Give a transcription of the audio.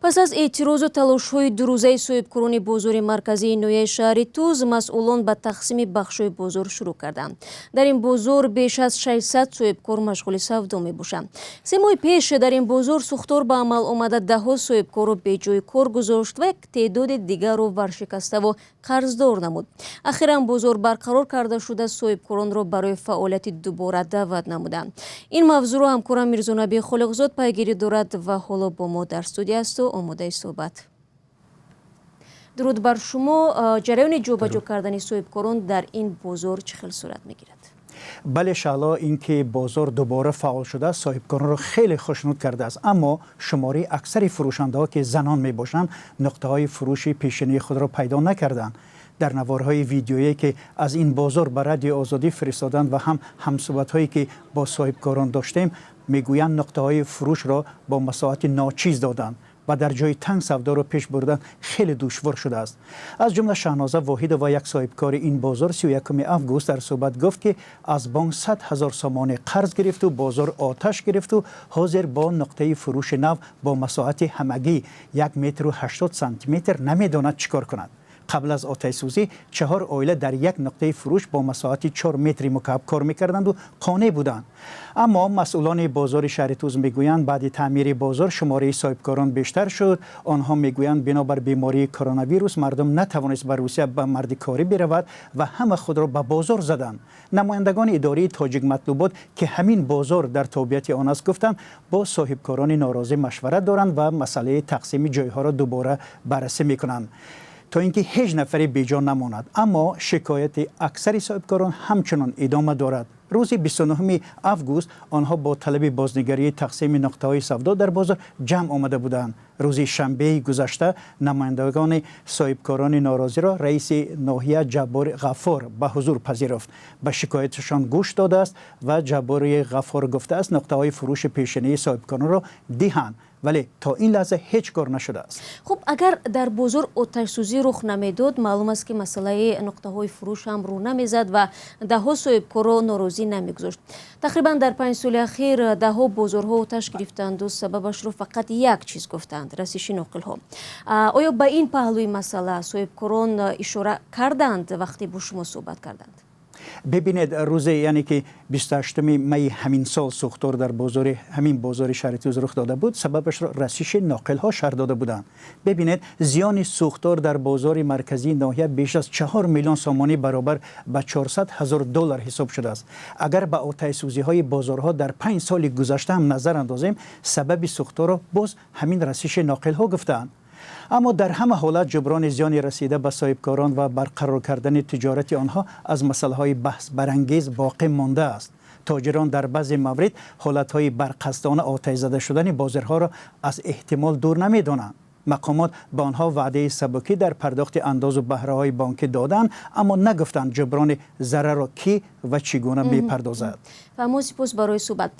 پس از اعتراض و تلاش‌های دو روزه صاحبکاران بازار مرکزی نوی شهر توز، مسئولان به تقسیم بخش‌های بازار شروع کردند. در این بازار بیش از 600 صاحبکار مشغول سودا می‌باشند. 3 ماه پیش در این بازار سوختار به عمل آمده، ده‌ها صاحبکار را به جای کار گذاشت و یک تعداد دیگر را ورشکسته و قرضدار نمود. اخیراً بازار برقرار کرده شده، صاحبکاران را برای فعالیت دوباره دعوت نمودند. این موضوع را همکارم میرزانبی خالقزاد پیگیری دارد و حالا با ما در استودیو است و آماده صحبت. درود بر شما. جریان جابجا کردن صاحبکاران در این بازار چه خیلی صورت میگیرد؟ بله شالا، اینکه بازار دوباره فعال شده صاحبکاران را خیلی خوشنود کرده است، اما شماری اکثر فروشنده ها که زنان می باشند نقطه های فروش پیشینی خود را پیدا نکردند. در نوارهای ویدیویی که از این بازار به رادیو آزادی فرستادند و همصحبت هایی که با صاحبکاران داشتیم میگویند نقطه های فروش را با مساحت ناچیز دادند و در جای تنگ سودا را پیش بردن خیلی دشوار شده است. از جمله شهنازه واحد و یک صاحبکار این بازار 31 آگوست در صحبت گفت که از بانک 100,000 سامانه قرض گرفت و بازار آتش گرفت و حاضر با نقطه فروش نو با مساحت همگی 1 متر و 80 سانتی متر نمیداند چیکار کند. قبل از آتش سوزی 4 عائله در یک نقطه فروش با مساحت 4 متر مکعب کار میکردند و قانع بودند. اما مسئولان بازار شهر توز میگویند بعد تعمیر بازار شماره صاحبکاران بیشتر شد. آنها میگویند بنابر بیماری کرونا ویروس مردم نتوانست به روسیه به مردکاری برود و همه خود را به بازار زدند. نمایندگان اداره تاجیک مطلوبات که همین بازار در تابعیت آن است گفتند با صاحبکاران ناراضی مشورت دارند و مسئله تقسیم جایها را دوباره بررسی میکنند تا اینکه هیچ نفری بیجا نماند. اما شکایت اکثر صاحبکاران همچنان ادامه دارد. روز 29 آگوست آنها با طلب بازنگری تقسیم نقطه‌های سودا در بازار جمع آمده بودند. روز شنبه گذشته نمایندگان صاحبکاران ناراضی را رئیس ناحیه جبار غفار به حضور پذیرفت. به شکایتشان گوش داده است و جبار غفار گفته است نقطه‌های فروش پیشینی صاحبکاران را دهند، ولی تا این لحظه هیچ کار نشده است. خب اگر در بازار آتش سوزی رخ نمیداد، معلوم است که مسئله نقطه های فروش هم رو نمیزد و ده‌ها صاحبکار ناراضی نمیگذاشت. تقریبا در 5 سال اخیر ده‌ها بازارها آتش گرفتند و سببش رو فقط یک چیز گفتند: رسیدگی ناقل ها. آیا به این پهلوی مسئله صاحبکاران اشاره کردند وقتی با شما صحبت کردند؟ ببینید، روز یعنی که 28 می همین سال سوختار در همین بازار شهر توز رخ داده بود. سببش را رسیدگی ناقل ها شرح داده بودند. ببینید، زیان سوختار در بازار مرکزی ناحیه بیش از 4 میلیون سامانه برابر به 400,000 دلار حساب شده است. اگر به آتش سوزی های بازارها در 5 سال گذشته هم نظر اندازیم، سبب سوختار را باز همین رسیدگی ناقل ها گفتند. اما در همه حالت جبران زیان رسیده به صاحبکاران و برقرار کردن تجارت آنها از مسائل بحث برانگیز باقی مانده است. تاجران در بعضی موارد حالت‌های برقصدانه آتش زده شدن بازارها را از احتمال دور نمی‌دانند. مقامات به آنها وعده سبکی در پرداخت انداز و بهره‌های بانکی دادند، اما نگفتند جبران ضرر را کی و چگونه می‌پردازد. و ما سپاس برای صحبت.